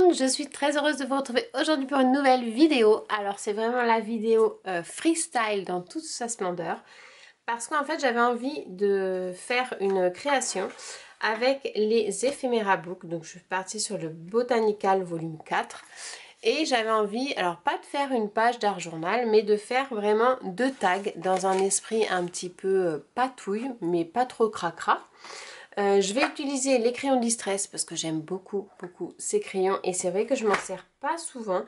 monde, je suis très heureuse de vous retrouver aujourd'hui pour une nouvelle vidéo. Alors c'est vraiment la vidéo freestyle dans toute sa splendeur parce qu'en fait j'avais envie de faire une création avec les éphéméra books. Donc je suis partie sur le Botanical volume 4 et j'avais envie, alors pas de faire une page d'art journal, mais de faire vraiment 2 tags dans un esprit un petit peu patouille mais pas trop cracra. Je vais utiliser les crayons Distress parce que j'aime beaucoup ces crayons et c'est vrai que je m'en sers pas souvent.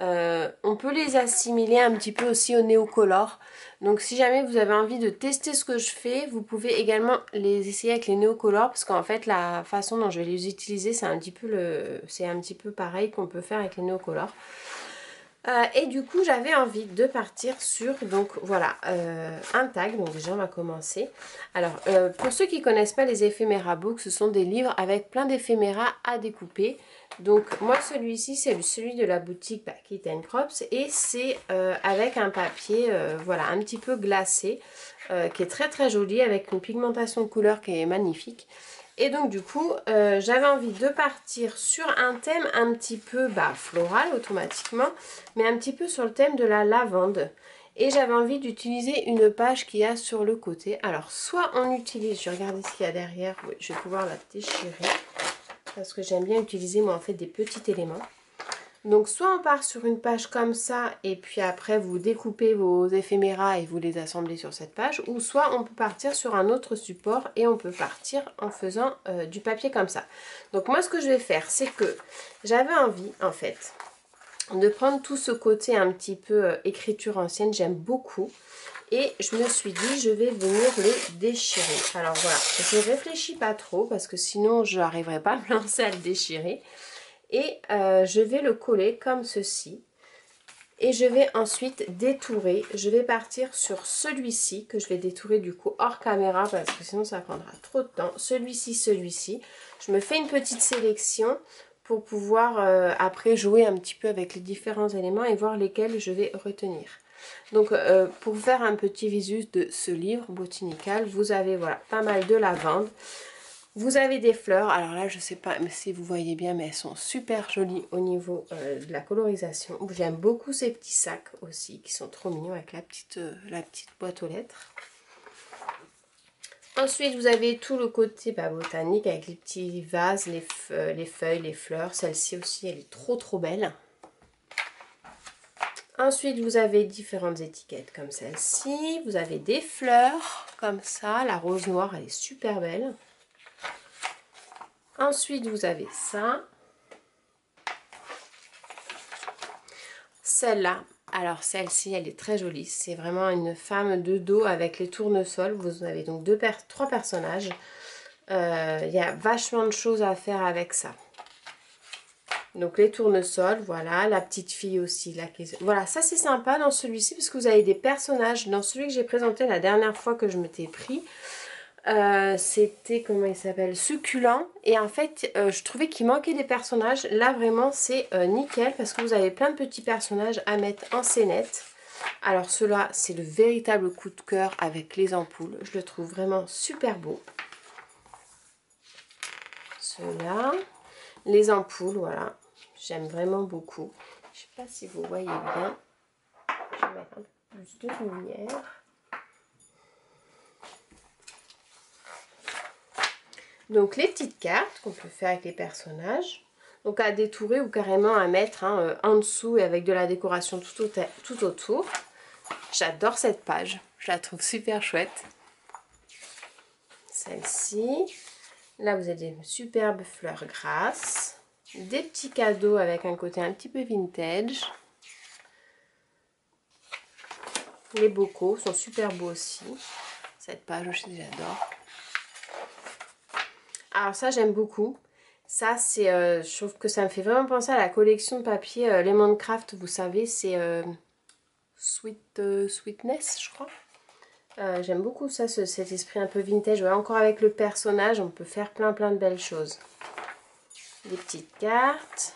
On peut les assimiler un petit peu aussi au Neocolor. Donc si jamais vous avez envie de tester ce que je fais, vous pouvez également les essayer avec les Neocolor parce qu'en fait la façon dont je vais les utiliser c'est un petit peu pareil qu'on peut faire avec les Neocolor. Et du coup j'avais envie de partir sur donc voilà un tag. Donc déjà on va commencer. Alors pour ceux qui ne connaissent pas les éphéméra books, ce sont des livres avec plein d'éphéméra à découper. Donc moi celui-ci c'est celui de la boutique Kit & Crops et c'est avec un papier voilà un petit peu glacé qui est très joli avec une pigmentation de couleur qui est magnifique. Et donc du coup j'avais envie de partir sur un thème un petit peu floral automatiquement, mais un petit peu sur le thème de la lavande. Et j'avais envie d'utiliser une page qu'il y a sur le côté. Alors soit on utilise, je vais regarder ce qu'il y a derrière, oui, je vais pouvoir la déchirer. Parce que j'aime bien utiliser moi en fait des petits éléments. Donc soit on part sur une page comme ça et puis après vous découpez vos éphéméras et vous les assemblez sur cette page, ou soit on peut partir sur un autre support et on peut partir en faisant du papier comme ça. Donc moi ce que je vais faire c'est que j'avais envie en fait de prendre tout ce côté un petit peu écriture ancienne, j'aime beaucoup. Et je me suis dit, je vais venir le déchirer. Alors voilà, je ne réfléchis pas trop parce que sinon je n'arriverai pas à me lancer à le déchirer. Et je vais le coller comme ceci. Et je vais ensuite détourer. Je vais partir sur celui-ci que je vais détourer du coup hors caméra parce que sinon ça prendra trop de temps. Celui-ci. Je me fais une petite sélection pour pouvoir après jouer un petit peu avec les différents éléments et voir lesquels je vais retenir. Donc pour faire un petit visu de ce livre botanical, vous avez voilà pas mal de lavande. Vous avez des fleurs, alors là je sais pas si vous voyez bien mais elles sont super jolies au niveau de la colorisation. J'aime beaucoup ces petits sacs aussi qui sont trop mignons avec la petite boîte aux lettres. Ensuite vous avez tout le côté botanique avec les petits vases, les feuilles, les fleurs. Celle-ci aussi elle est trop belle. Ensuite vous avez différentes étiquettes comme celle-ci. Vous avez des fleurs comme ça, la rose noire elle est super belle. Ensuite, vous avez ça. Celle-là, alors celle-ci, elle est très jolie. C'est vraiment une femme de dos avec les tournesols. Vous avez donc trois personnages. Il y a vachement de choses à faire avec ça. Donc les tournesols, voilà. La petite fille aussi. Là, voilà, ça c'est sympa dans celui-ci parce que vous avez des personnages. Dans celui que j'ai présenté la dernière fois que je m'étais pris. C'était, comment il s'appelle, succulent, et en fait je trouvais qu'il manquait des personnages. Là vraiment c'est nickel parce que vous avez plein de petits personnages à mettre en scénette. Alors ceux-là c'est le véritable coup de cœur avec les ampoules, je le trouve vraiment super beau. Ceux-là, les ampoules, voilà, j'aime vraiment beaucoup. Je sais pas si vous voyez bien, je vais mettre un peu plus de lumière. Donc les petites cartes qu'on peut faire avec les personnages, donc à détourer ou carrément à mettre en dessous et avec de la décoration tout autour. J'adore cette page, je la trouve super chouette. Celle-ci, là vous avez des superbes fleurs grasses, des petits cadeaux avec un côté un petit peu vintage. Les bocaux sont super beaux aussi, cette page aussi j'adore. Alors ça j'aime beaucoup, ça c'est, je trouve que ça me fait vraiment penser à la collection de papier Lemon Craft, vous savez c'est Sweetness je crois. J'aime beaucoup ça, cet esprit un peu vintage, ouais, encore avec le personnage on peut faire plein de belles choses. Des petites cartes,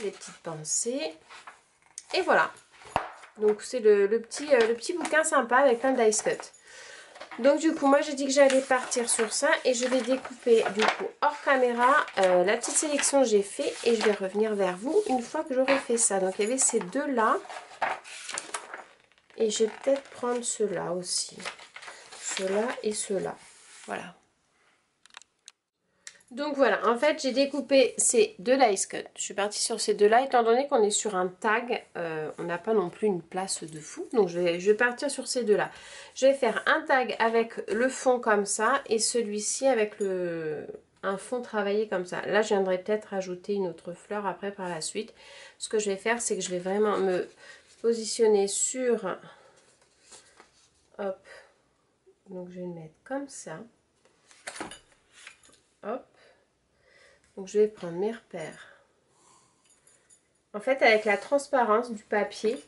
des petites pensées, et voilà. Donc c'est le petit bouquin sympa avec plein d'ice cut. Donc du coup, moi j'ai dit que j'allais partir sur ça et je vais découper du coup hors caméra la petite sélection que j'ai fait et je vais revenir vers vous une fois que j'aurai fait ça. Donc il y avait ces deux là et je vais peut-être prendre ceux-là aussi. Ceux-là et ceux-là. Voilà. Donc voilà, en fait j'ai découpé ces deux dice cut. Je suis partie sur ces deux là, étant donné qu'on est sur un tag, on n'a pas non plus une place de fou. Donc je vais partir sur ces deux là. Je vais faire un tag avec le fond comme ça et celui-ci avec un fond travaillé comme ça. Là je viendrai peut-être rajouter une autre fleur après par la suite. Ce que je vais faire, c'est que je vais vraiment me positionner sur... Hop, donc je vais le mettre comme ça. Hop. Donc je vais prendre mes repères. En fait, avec la transparence du papier,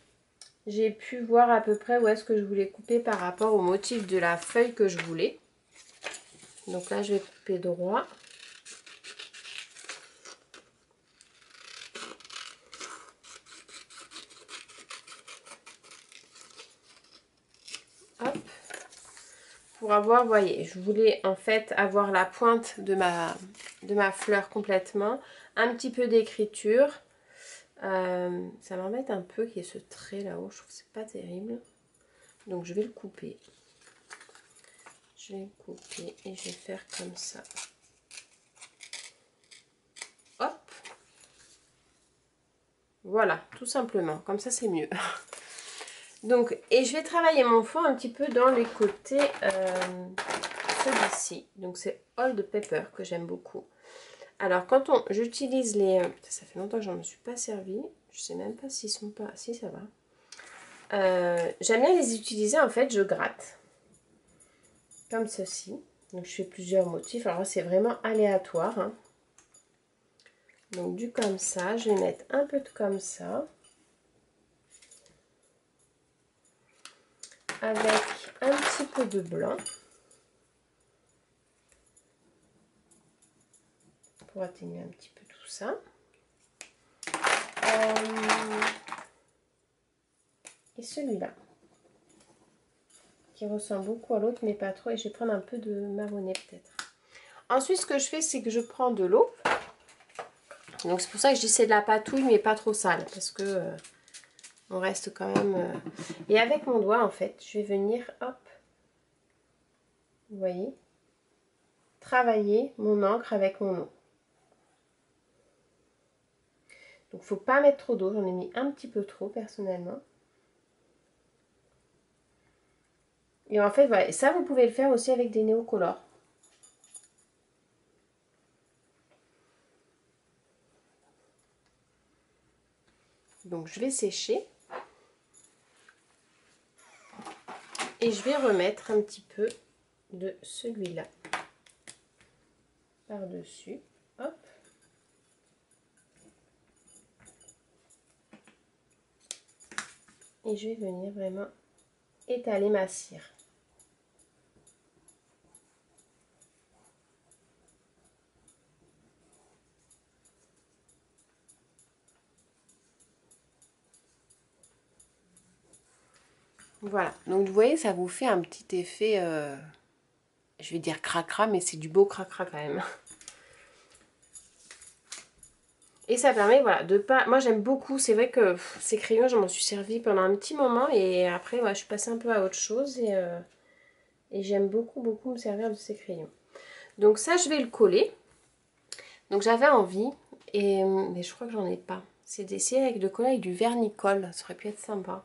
j'ai pu voir à peu près où est-ce que je voulais couper par rapport au motif de la feuille que je voulais. Donc là, je vais couper droit. Hop. Pour avoir, vous voyez, je voulais en fait avoir la pointe de ma fleur complètement. Un petit peu d'écriture. Ça m'embête un peu qu'il y ait ce trait là-haut. Je trouve que c'est pas terrible. Donc je vais le couper. Je vais le couper et je vais faire comme ça. Hop. Voilà, tout simplement. Comme ça, c'est mieux. Donc, et je vais travailler mon fond un petit peu dans les côtés, celui-ci. Donc, c'est Old Pepper que j'aime beaucoup. Alors, quand j'utilise les... ça fait longtemps que j'en me suis pas servi. Je sais même pas s'ils sont pas... Si, ça va. J'aime bien les utiliser, en fait, je gratte. Comme ceci. Donc, je fais plusieurs motifs. Alors, c'est vraiment aléatoire. Hein. Donc, du comme ça. Je vais mettre un peu de comme ça. Avec un petit peu de blanc. Pour atténuer un petit peu tout ça. Et celui-là, qui ressemble beaucoup à l'autre, mais pas trop. Et je vais prendre un peu de marronné peut-être. Ensuite, ce que je fais, c'est que je prends de l'eau. Donc c'est pour ça que je dis c'est de la patouille, mais pas trop sale. Parce que on reste quand même... Et avec mon doigt, en fait, je vais venir, hop, vous voyez, travailler mon encre avec mon eau. Donc, faut pas mettre trop d'eau. J'en ai mis un petit peu trop, personnellement. Et en fait, voilà. Et ça, vous pouvez le faire aussi avec des néocolores. Donc, je vais sécher. Et je vais remettre un petit peu de celui-là par-dessus. Hop. Et je vais venir vraiment étaler ma cire. Voilà, donc vous voyez, ça vous fait un petit effet, je vais dire cracra, mais c'est du beau cracra quand même. Et ça permet, voilà, de pas... Moi j'aime beaucoup, c'est vrai que ces crayons, je m'en suis servi pendant un petit moment et après, ouais, je suis passée un peu à autre chose et j'aime beaucoup, beaucoup me servir de ces crayons. Donc ça, je vais le coller. Donc j'avais envie, mais je crois que j'en ai pas. C'est d'essayer avec de coller avec du vernicole, ça aurait pu être sympa.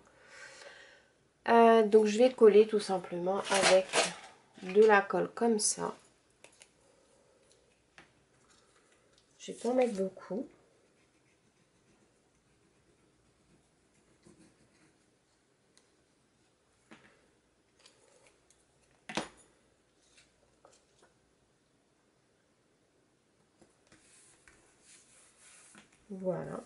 Donc je vais coller tout simplement avec de la colle comme ça. Je vais pas en mettre beaucoup. Voilà.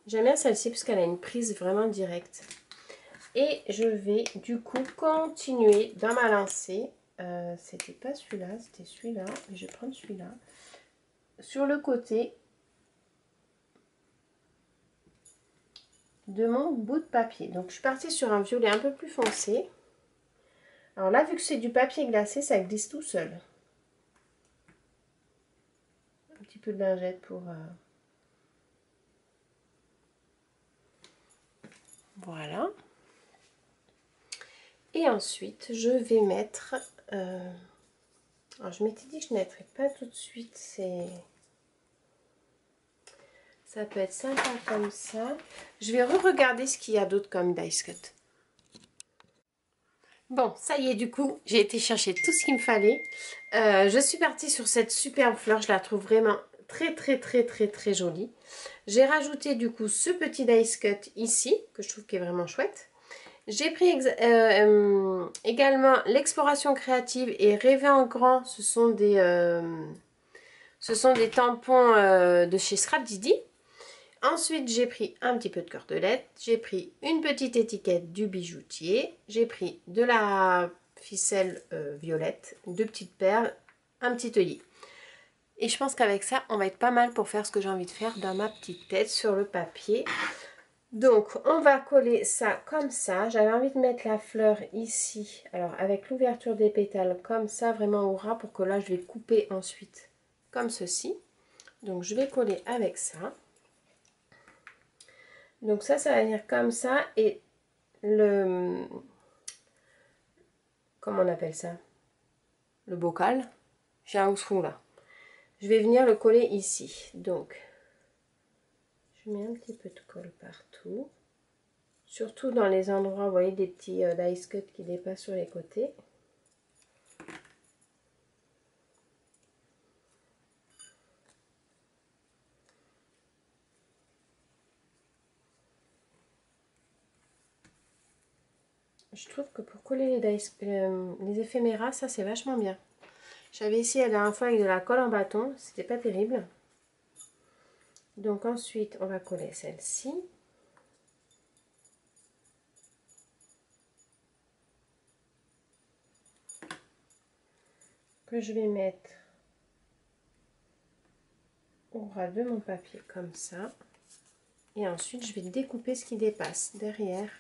J'aime bien celle-ci parce qu'elle a une prise vraiment directe. Et je vais du coup continuer dans ma lancée. C'était pas celui-là, c'était celui-là. Mais je vais prendre celui-là. Sur le côté de mon bout de papier. Donc je suis partie sur un violet un peu plus foncé. Alors là, vu que c'est du papier glacé, ça glisse tout seul. Un petit peu de lingette pour... Voilà. Et ensuite, je vais mettre... Alors, je m'étais dit que je ne mettrais pas tout de suite. Ça peut être sympa comme ça. Je vais re-regarder ce qu'il y a d'autre comme dice cut. Bon, ça y est, du coup, j'ai été chercher tout ce qu'il me fallait. Je suis partie sur cette superbe fleur. Je la trouve vraiment très jolie. J'ai rajouté du coup ce petit dice cut ici, que je trouve qui est vraiment chouette. J'ai pris également l'exploration créative et rêver en grand. Ce sont des tampons de chez Scrap Didi. Ensuite, j'ai pris un petit peu de cordelette, j'ai pris une petite étiquette du bijoutier, j'ai pris de la ficelle violette, deux petites perles, un petit œillet. Et je pense qu'avec ça, on va être pas mal pour faire ce que j'ai envie de faire dans ma petite tête sur le papier. Donc, on va coller ça comme ça. J'avais envie de mettre la fleur ici, alors avec l'ouverture des pétales comme ça, vraiment au ras, pour que là, je vais couper ensuite comme ceci. Donc, je vais coller avec ça. Donc ça va venir comme ça et comment on appelle ça? Le bocal. J'ai un housse-roux là. Je vais venir le coller ici. Donc, je mets un petit peu de colle partout. Surtout dans les endroits, vous voyez, des petits dice cut qui dépassent sur les côtés. Je trouve que pour coller les éphéméras, ça c'est vachement bien. J'avais essayé la dernière fois avec de la colle en bâton, c'était pas terrible. Donc ensuite, on va coller celle-ci. Que je vais mettre au ras de mon papier comme ça. Et ensuite, je vais découper ce qui dépasse derrière.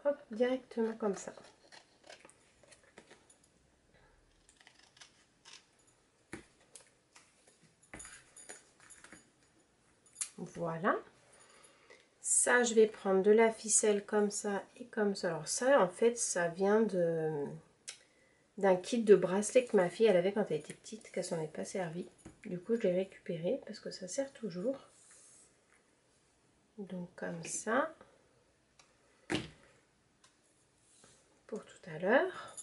Hop, directement comme ça. Voilà. Ça, je vais prendre de la ficelle comme ça et comme ça. Alors ça, en fait, ça vient d'un kit de bracelet que ma fille, elle avait quand elle était petite, qu'elle s'en est pas servie. Du coup, je l'ai récupéré parce que ça sert toujours. Donc comme ça. Pour tout à l'heure.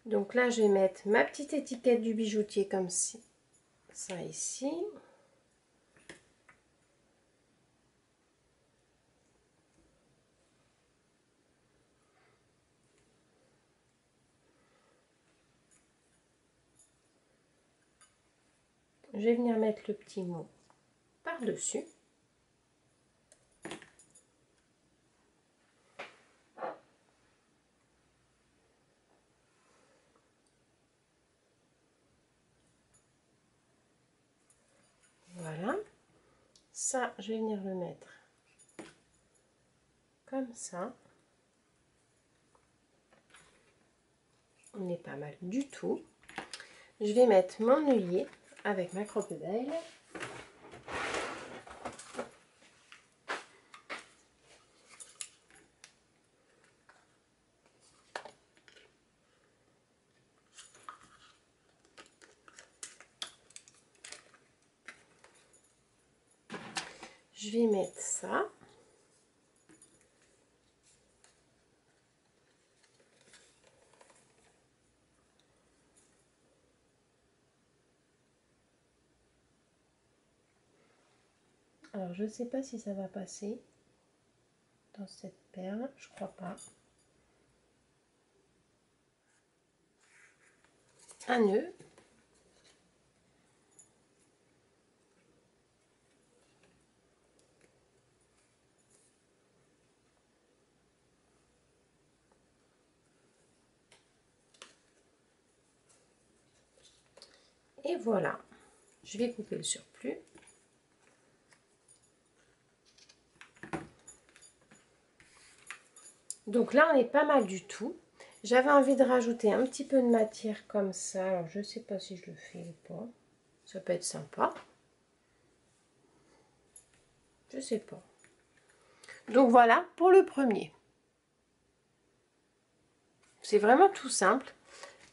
Donc là, je vais mettre ma petite étiquette du bijoutier comme ça ici. Je vais venir mettre le petit mot par-dessus. Voilà. Ça, je vais venir le mettre comme ça. On est pas mal du tout. Je vais mettre mon œillet avec ma crocodile. Je vais mettre ça. Alors, je ne sais pas si ça va passer dans cette perle, je crois pas. Un nœud. Et voilà. Je vais couper le surplus. Donc là, on est pas mal du tout. J'avais envie de rajouter un petit peu de matière comme ça. Alors, je ne sais pas si je le fais ou pas. Ça peut être sympa. Je sais pas. Donc voilà pour le premier. C'est vraiment tout simple.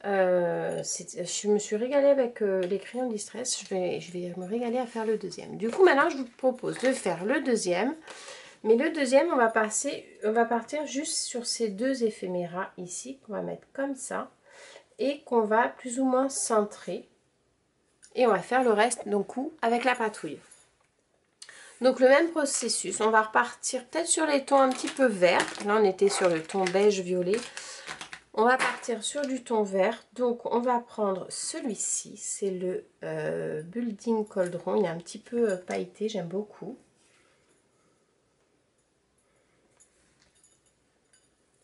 Je me suis régalée avec les crayons Distress. Je vais me régaler à faire le deuxième. Du coup, maintenant, je vous propose de faire le deuxième. Mais le deuxième, on va partir juste sur ces deux éphéméras ici, qu'on va mettre comme ça. Et qu'on va plus ou moins centrer. Et on va faire le reste d'un coup avec la patouille. Donc le même processus, on va repartir peut-être sur les tons un petit peu verts. Là, on était sur le ton beige-violet. On va partir sur du ton vert, donc on va prendre celui-ci, c'est le Building Cauldron, il est un petit peu pailleté, j'aime beaucoup.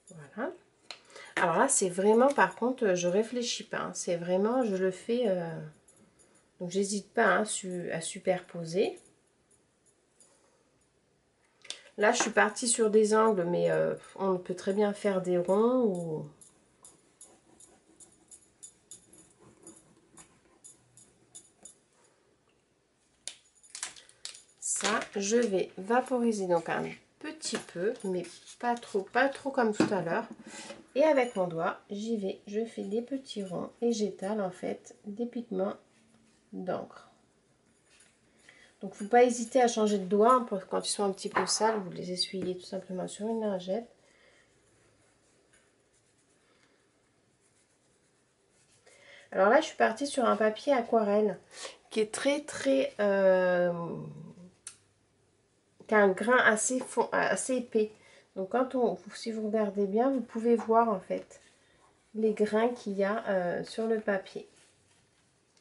Voilà. Alors là, c'est vraiment, par contre, je réfléchis pas, hein, c'est vraiment, je le fais, donc j'hésite pas hein, à superposer. Là, je suis partie sur des angles, mais on peut très bien faire des ronds ou... Ça, je vais vaporiser donc un petit peu, mais pas trop comme tout à l'heure. Et avec mon doigt, j'y vais, je fais des petits ronds et j'étale en fait des pigments d'encre. Donc, il ne faut pas hésiter à changer de doigt quand ils sont un petit peu sales, vous les essuyez tout simplement sur une lingette. Alors là, je suis partie sur un papier aquarelle qui est qui a un grain assez épais. Donc si vous regardez bien, vous pouvez voir en fait les grains qu'il y a sur le papier.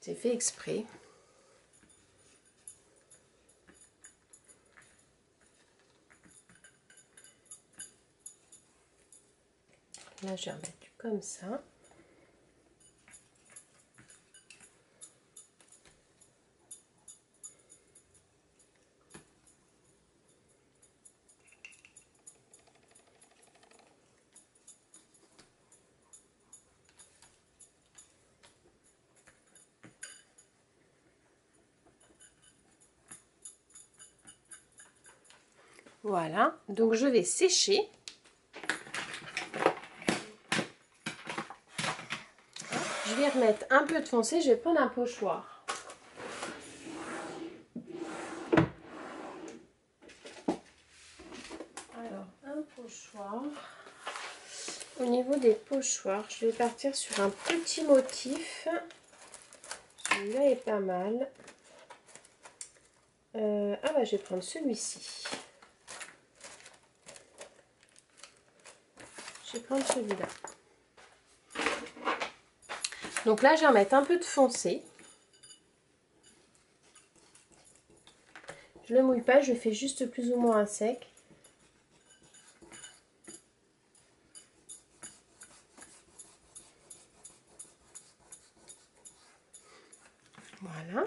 C'est fait exprès. Là, je vais remettre comme ça. Voilà, donc je vais sécher. Je vais remettre un peu de foncé, je vais prendre un pochoir. Alors, un pochoir. Au niveau des pochoirs, je vais partir sur un petit motif. Celui-là est pas mal. Ah bah, je vais prendre celui-ci. Je vais prendre celui-là. Donc là, je vais en mettre un peu de foncé. Je ne le mouille pas, je fais juste plus ou moins un sec. Voilà.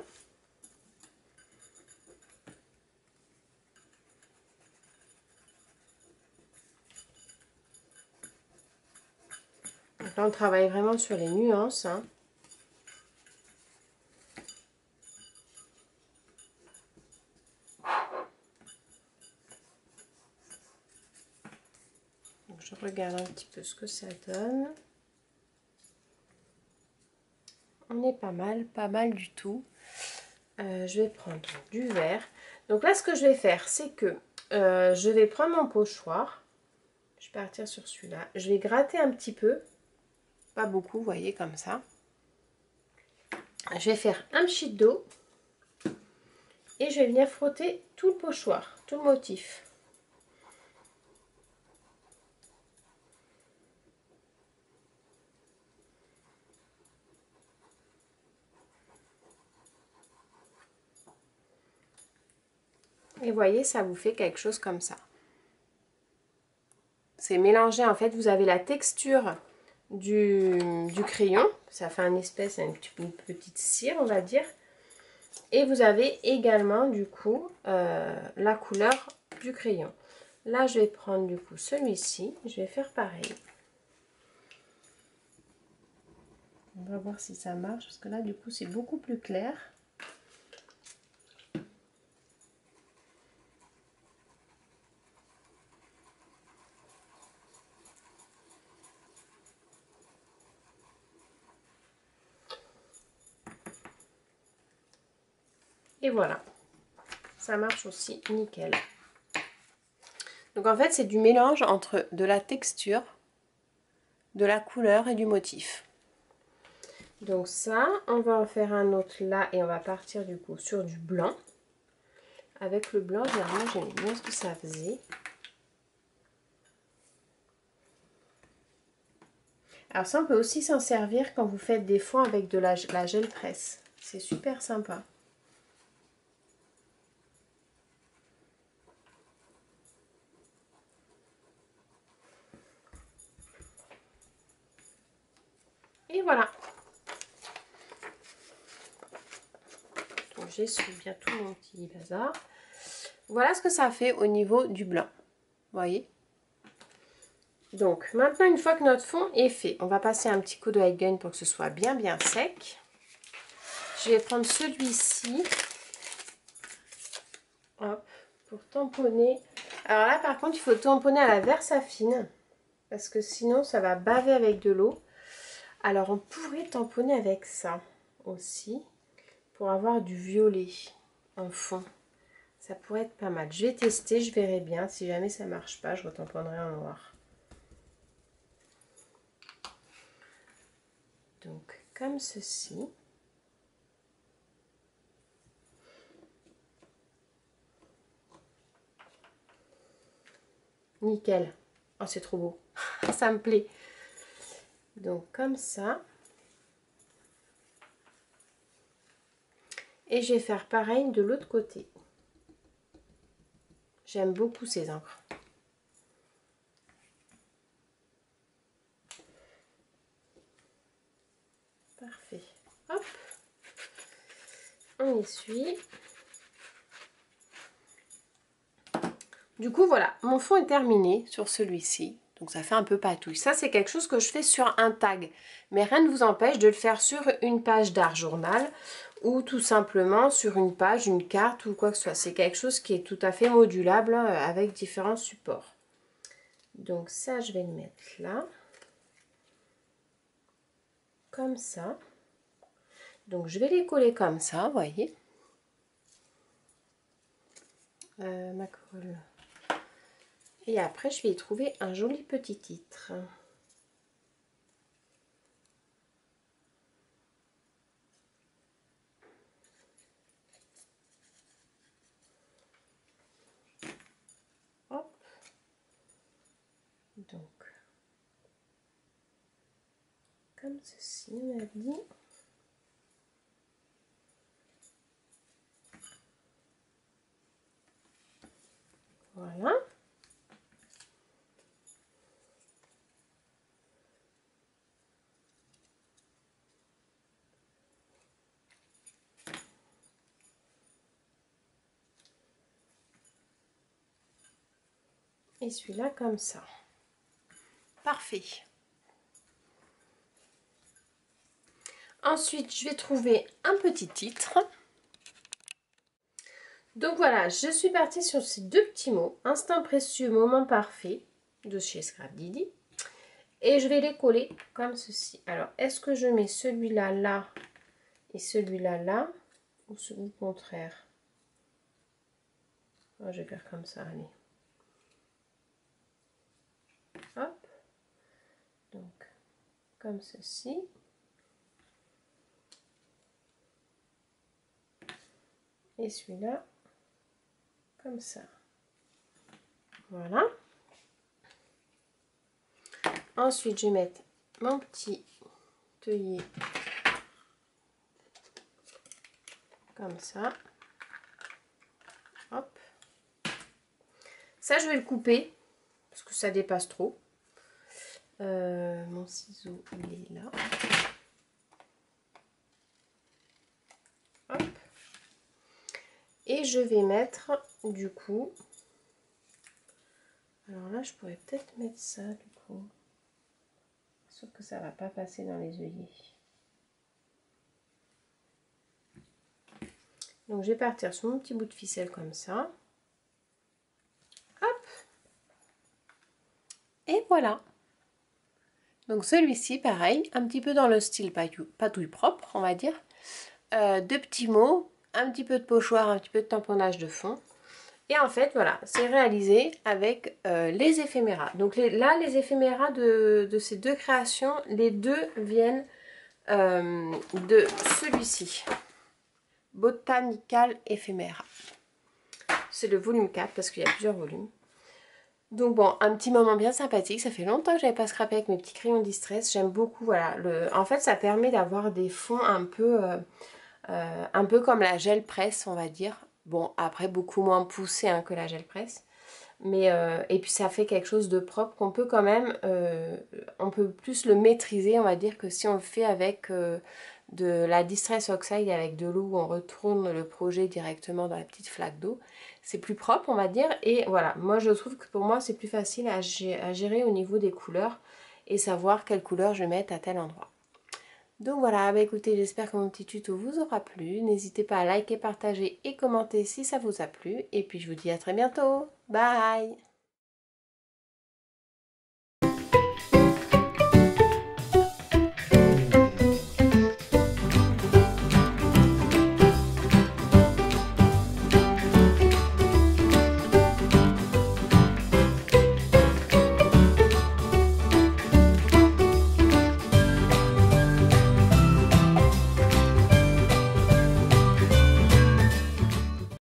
Donc là, on travaille vraiment sur les nuances. Hein. Donc, je regarde un petit peu ce que ça donne. On est pas mal du tout. Je vais prendre du vert. Donc là, ce que je vais faire, c'est que je vais prendre mon pochoir. Je vais partir sur celui-là. Je vais gratter un petit peu. Pas beaucoup, vous voyez, comme ça. Je vais faire un pchit d'eau. Et je vais venir frotter tout le pochoir, tout le motif. Et voyez, ça vous fait quelque chose comme ça. C'est mélangé, en fait, vous avez la texture du crayon. Ça fait une petite cire, on va dire. Et vous avez également, du coup, la couleur du crayon. Là, je vais prendre, du coup, celui-ci. Je vais faire pareil. On va voir si ça marche, parce que là, du coup, c'est beaucoup plus clair. Et voilà, ça marche aussi nickel. Donc en fait, c'est du mélange entre de la texture, de la couleur et du motif. Donc ça, on va en faire un autre là et on va partir du coup sur du blanc. Avec le blanc, généralement, j'aimais bien ce que ça faisait. Alors ça, on peut aussi s'en servir quand vous faites des fonds avec de la gel presse. C'est super sympa. Et voilà. Donc j'essuie bien tout mon petit bazar. Voilà ce que ça fait au niveau du blanc. Vous voyez? Donc maintenant, une fois que notre fond est fait, on va passer un petit coup de Hydgen pour que ce soit bien sec. Je vais prendre celui-ci. Hop, pour tamponner. Alors là, par contre, il faut tamponner à la Versafine. Parce que sinon, ça va baver avec de l'eau. Alors, on pourrait tamponner avec ça aussi. Pour avoir du violet en fond. Ça pourrait être pas mal. Je vais tester, je verrai bien. Si jamais ça marche pas, je retamponnerai en noir. Donc, comme ceci. Nickel. Oh, c'est trop beau. Ça me plaît. Donc, comme ça. Et je vais faire pareil de l'autre côté. J'aime beaucoup ces encres. Parfait. Hop. On essuie. Du coup, voilà. Mon fond est terminé sur celui-ci. Donc, ça fait un peu patouille. Ça, c'est quelque chose que je fais sur un tag. Mais rien ne vous empêche de le faire sur une page d'art journal ou tout simplement sur une page, une carte ou quoi que ce soit. C'est quelque chose qui est tout à fait modulable avec différents supports. Donc, ça, je vais le mettre là. Comme ça. Donc, je vais les coller comme ça, vous voyez. Ma colle. Et après, je vais y trouver un joli petit titre. Hop. Donc, comme ceci, on a dit. Voilà. Et celui-là comme ça. Parfait. Ensuite, je vais trouver un petit titre. Donc voilà, je suis partie sur ces deux petits mots. Instinct précieux, moment parfait de chez Scrap Didi. Et je vais les coller comme ceci. Alors, est-ce que je mets celui-là là et celui-là là ou le contraire? Oh, je vais faire comme ça, allez. Hop. Donc, comme ceci. Et celui-là, comme ça. Voilà. Ensuite, je vais mettre mon petit œillet comme ça. Hop. Ça, je vais le couper parce que ça dépasse trop. Mon ciseau, il est là. Hop. Et je vais mettre du coup. Alors là, je pourrais peut-être mettre ça du coup. Sauf que ça va pas passer dans les œillets. Donc je vais partir sur mon petit bout de ficelle comme ça. Hop. Et voilà. Donc celui-ci, pareil, un petit peu dans le style patouille propre, on va dire. Deux petits mots, un petit peu de pochoir, un petit peu de tamponnage de fond. Et en fait, voilà, c'est réalisé avec les éphéméras. Donc là, les éphéméras de ces deux créations, les deux viennent de celui-ci. Botanical Ephemera. C'est le volume 4 parce qu'il y a plusieurs volumes. Donc bon, un petit moment bien sympathique. Ça fait longtemps que je n'avais pas scrappé avec mes petits crayons Distress. J'aime beaucoup, voilà. En fait, ça permet d'avoir des fonds un peu comme la gel presse, on va dire. Bon, après, beaucoup moins poussé hein, que la gel presse. Mais, et puis ça fait quelque chose de propre qu'on peut quand même, on peut plus le maîtriser, on va dire, que si on le fait avec de la Distress Oxide avec de l'eau où on retourne le projet directement dans la petite flaque d'eau. C'est plus propre, on va dire. Et voilà, moi je trouve que pour moi c'est plus facile à gérer au niveau des couleurs et savoir quelle couleur je vais mettre à tel endroit. Donc voilà, bah écoutez, j'espère que mon petit tuto vous aura plu. N'hésitez pas à liker, partager et commenter si ça vous a plu. Et puis je vous dis à très bientôt. Bye!